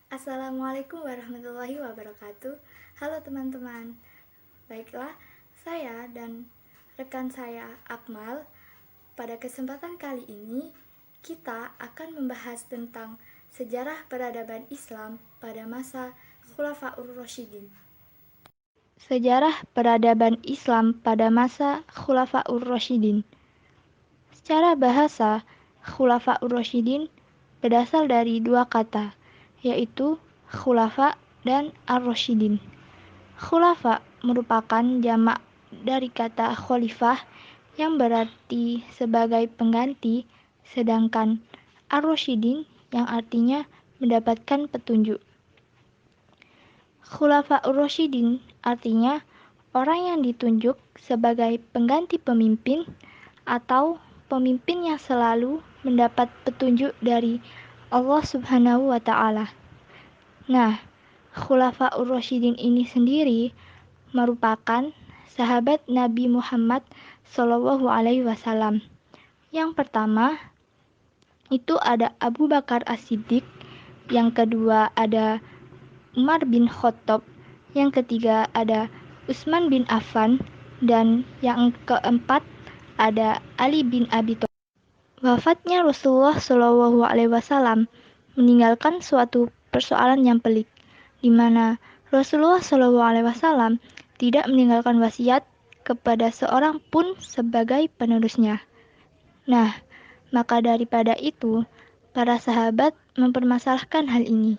Assalamualaikum warahmatullahi wabarakatuh. Halo teman-teman. Baiklah, saya dan rekan saya Akmal, pada kesempatan kali ini kita akan membahas tentang sejarah peradaban Islam pada masa Khulafaur Rasyidin. Sejarah peradaban Islam pada masa Khulafaur Rasyidin. Secara bahasa, Khulafaur Rasyidin berasal dari dua kata, yaitu khulafa dan ar-rasyidin. Khulafa merupakan jamak dari kata khalifah yang berarti sebagai pengganti, sedangkan ar-rasyidin yang artinya mendapatkan petunjuk. Khulafaur Rasyidin artinya orang yang ditunjuk sebagai pengganti pemimpin atau pemimpin yang selalu mendapat petunjuk dari Allah Subhanahu wa Ta'ala. Nah, Khulafaur Rasyidin ini sendiri merupakan sahabat Nabi Muhammad SAW. Yang pertama itu ada Abu Bakar As-Siddiq, yang kedua ada Umar bin Khattab, yang ketiga ada Utsman bin Affan, dan yang keempat ada Ali bin Abi Thalib. Wafatnya Rasulullah SAW meninggalkan suatu persoalan yang pelik, di mana Rasulullah SAW tidak meninggalkan wasiat kepada seorang pun sebagai penerusnya. Nah, maka daripada itu, para sahabat mempermasalahkan hal ini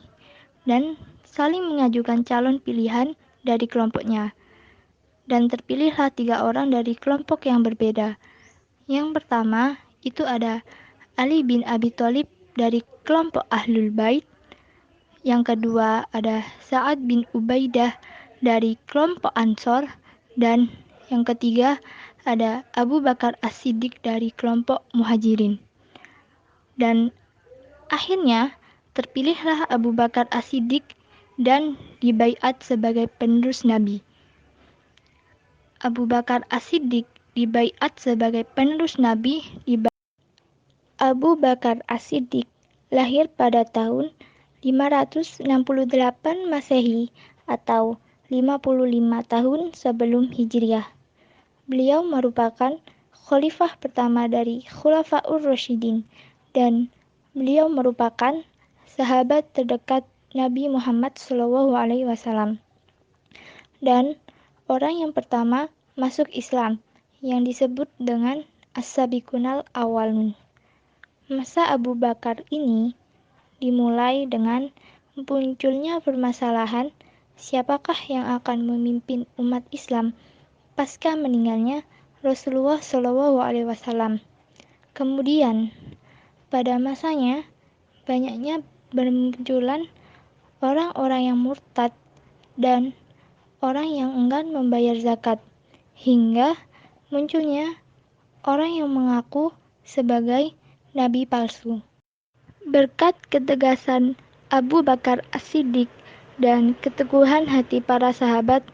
dan saling mengajukan calon pilihan dari kelompoknya. Dan terpilihlah 3 orang dari kelompok yang berbeda. Yang pertama, itu ada Ali bin Abi Thalib dari kelompok Ahlul Bait. Yang kedua ada Sa'ad bin Ubaidah dari kelompok Ansor. Dan yang ketiga ada Abu Bakar As-Siddiq dari kelompok Muhajirin. Dan akhirnya terpilihlah Abu Bakar As-Siddiq dan dibaiat sebagai penerus Nabi. Abu Bakar As-Siddiq dibaiat sebagai penerus Nabi. Abu Bakar As-Siddiq lahir pada tahun 568 Masehi atau 55 tahun sebelum Hijriah. Beliau merupakan khalifah pertama dari Khulafaur Rasyidin dan beliau merupakan sahabat terdekat Nabi Muhammad SAW dan orang yang pertama masuk Islam yang disebut dengan As-Sabiqunal Awwalun. Masa Abu Bakar ini dimulai dengan munculnya permasalahan siapakah yang akan memimpin umat Islam pasca meninggalnya Rasulullah SAW. Kemudian, pada masanya banyaknya bermunculan orang-orang yang murtad dan orang yang enggan membayar zakat, hingga munculnya orang yang mengaku sebagai nabi palsu. Berkat ketegasan Abu Bakar As-Siddiq dan keteguhan hati para sahabat,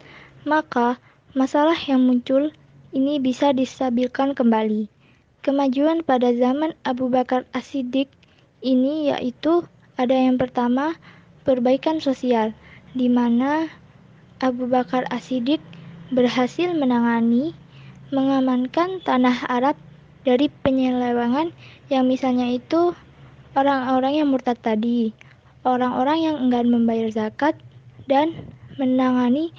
maka masalah yang muncul ini bisa distabilkan kembali. Kemajuan pada zaman Abu Bakar As-Siddiq ini yaitu ada yang pertama, perbaikan sosial, di mana Abu Bakar As-Siddiq berhasil mengamankan tanah Arab dari penyelewengan yang misalnya itu orang-orang yang murtad tadi, orang-orang yang enggan membayar zakat, dan menangani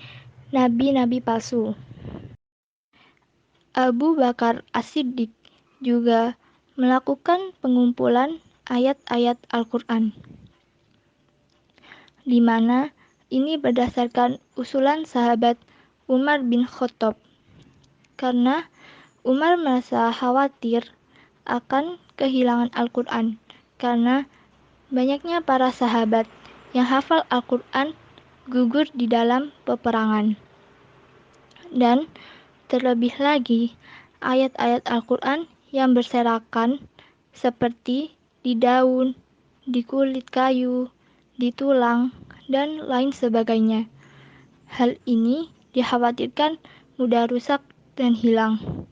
nabi-nabi palsu. Abu Bakar As-Siddiq juga melakukan pengumpulan ayat-ayat Al-Quran, di mana ini berdasarkan usulan sahabat Umar bin Khattab, karena Umar merasa khawatir akan kehilangan Al-Quran, karena banyaknya para sahabat yang hafal Al-Quran gugur di dalam peperangan. Dan terlebih lagi, ayat-ayat Al-Quran yang berserakan seperti di daun, di kulit kayu, di tulang, dan lain sebagainya. Hal ini dikhawatirkan mudah rusak dan hilang.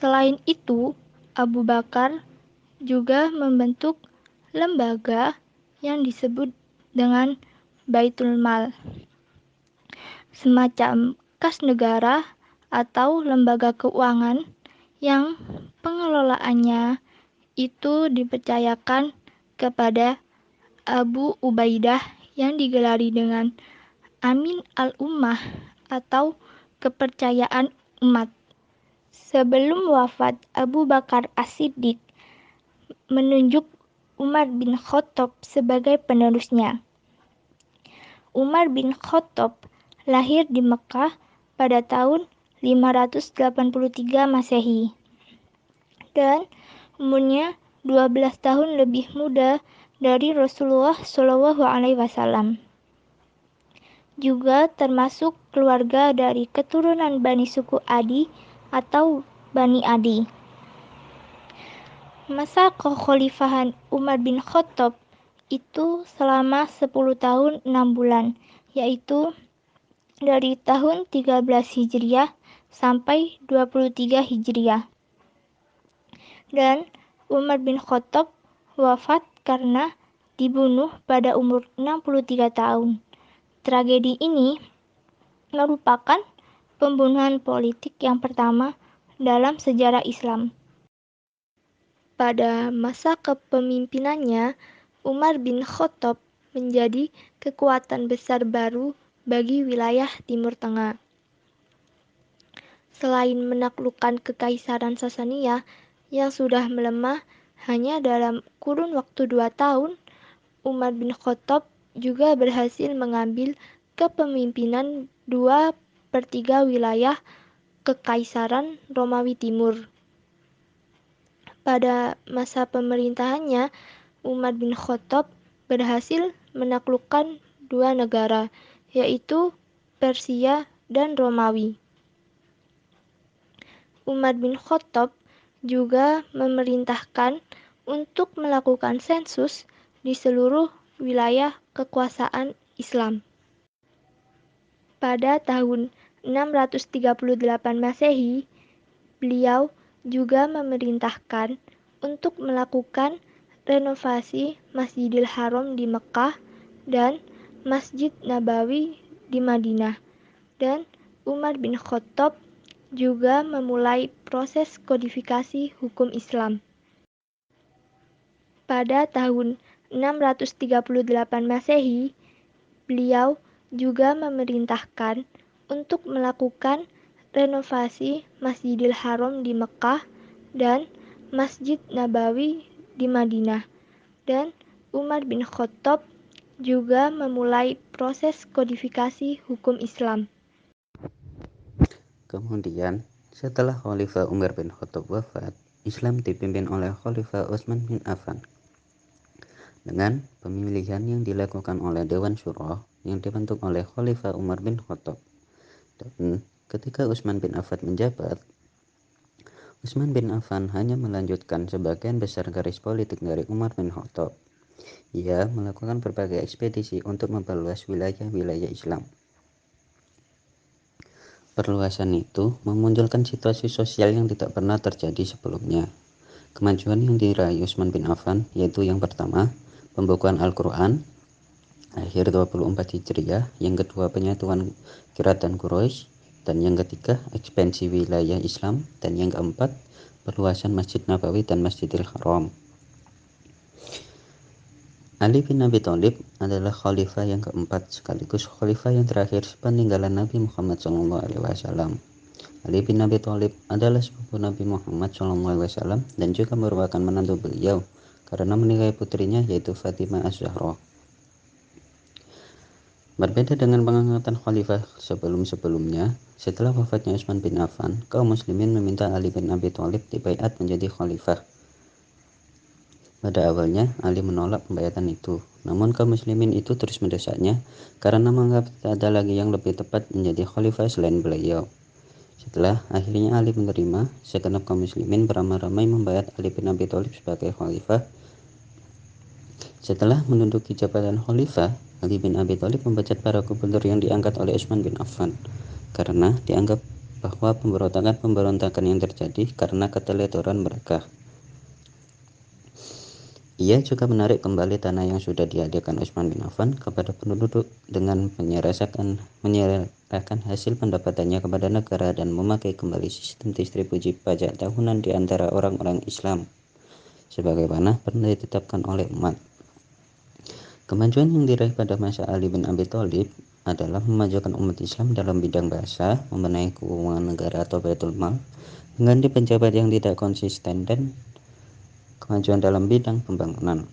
Selain itu, Abu Bakar juga membentuk lembaga yang disebut dengan Baitul Mal, semacam kas negara atau lembaga keuangan yang pengelolaannya itu dipercayakan kepada Abu Ubaidah yang digelari dengan Amin al-Ummah atau kepercayaan umat. Sebelum wafat, Abu Bakar As-Siddiq menunjuk Umar bin Khattab sebagai penerusnya. Umar bin Khattab lahir di Mekah pada tahun 583 Masehi dan umurnya 12 tahun lebih muda dari Rasulullah Shallallahu Alaihi Wasallam. Juga termasuk keluarga dari keturunan Bani suku Adi atau Bani Adi. Masa kekhalifahan Umar bin Khattab itu selama 10 tahun 6 bulan, yaitu dari tahun 13 Hijriah sampai 23 Hijriah. Dan Umar bin Khattab wafat karena dibunuh pada umur 63 tahun. Tragedi ini merupakan pembunuhan politik yang pertama dalam sejarah Islam. Pada masa kepemimpinannya, Umar bin Khattab menjadi kekuatan besar baru bagi wilayah Timur Tengah. Selain menaklukkan Kekaisaran Sasania yang sudah melemah hanya dalam kurun waktu 2 tahun, Umar bin Khattab juga berhasil mengambil kepemimpinan 2/3 wilayah Kekaisaran Romawi Timur. Pada masa pemerintahannya, Umar bin Khattab berhasil menaklukkan 2 negara, yaitu Persia dan Romawi. Umar bin Khattab juga memerintahkan untuk melakukan sensus di seluruh wilayah kekuasaan Islam. Pada tahun 638 Masehi, beliau juga memerintahkan untuk melakukan renovasi Masjidil Haram di Mekah dan Masjid Nabawi di Madinah. Dan Umar bin Khattab juga memulai proses kodifikasi hukum Islam. Pada tahun 638 Masehi, beliau juga memerintahkan untuk melakukan renovasi Masjidil Haram di Mekah dan Masjid Nabawi di Madinah. Dan Umar bin Khattab juga memulai proses kodifikasi hukum Islam. Kemudian, setelah Khalifah Umar bin Khattab wafat, Islam dipimpin oleh Khalifah Utsman bin Affan. Dengan pemilihan yang dilakukan oleh Dewan Syuro yang dibentuk oleh Khalifah Umar bin Khattab. Dan ketika Utsman bin Affan menjabat, Utsman bin Affan hanya melanjutkan sebagian besar garis politik dari Umar bin Khattab. Ia melakukan berbagai ekspedisi untuk memperluas wilayah-wilayah Islam. Perluasan itu memunculkan situasi sosial yang tidak pernah terjadi sebelumnya. Kemajuan yang diraih Utsman bin Affan yaitu yang pertama, pembukuan Al-Quran akhir 24 Hijriah, yang kedua penyatuan Quraisy dan Quraisy, dan yang ketiga ekspansi wilayah Islam, dan yang keempat perluasan Masjid Nabawi dan Masjidil Haram. Ali bin Abi Thalib adalah khalifah yang keempat sekaligus khalifah yang terakhir sepeninggalan Nabi Muhammad SAW. Ali bin Abi Thalib adalah sepupu Nabi Muhammad SAW dan juga merupakan menantu beliau karena menikahi putrinya yaitu Fatimah Az-Zahra. Berbeda dengan pengangkatan khalifah sebelum-sebelumnya, setelah wafatnya Utsman bin Affan, kaum muslimin meminta Ali bin Abi Thalib dibaiat menjadi khalifah. Pada awalnya, Ali menolak pembayatan itu, namun kaum muslimin itu terus mendesaknya karena menganggap tidak ada lagi yang lebih tepat menjadi khalifah selain beliau. Setelah akhirnya Ali menerima, segenap kaum muslimin beramai-ramai membayat Ali bin Abi Thalib sebagai khalifah. Setelah menduduki jabatan khalifah, Ali bin Abi Thalib mempecat para gubernur yang diangkat oleh Utsman bin Affan karena dianggap bahwa pemberontakan yang terjadi karena keteledoran mereka. Ia juga menarik kembali tanah yang sudah dihadiahkan Utsman bin Affan kepada penduduk dengan menyerahkan hasil pendapatannya kepada negara dan memakai kembali sistem distribusi pajak tahunan di antara orang-orang Islam sebagaimana pernah ditetapkan oleh umat. Kemajuan yang diraih pada masa Ali bin Abi Thalib adalah memajukan umat Islam dalam bidang bahasa, membenahi keuangan negara atau Baitul Mal, mengganti pejabat yang tidak konsisten, dan kemajuan dalam bidang pembangunan.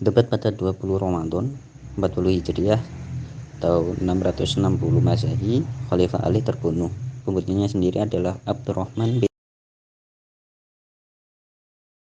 Tepat pada 20 Ramadan 40 Hijriah tahun 660 Masehi, Khalifah Ali terbunuh. Pembunuhnya sendiri adalah Abdurrahman bin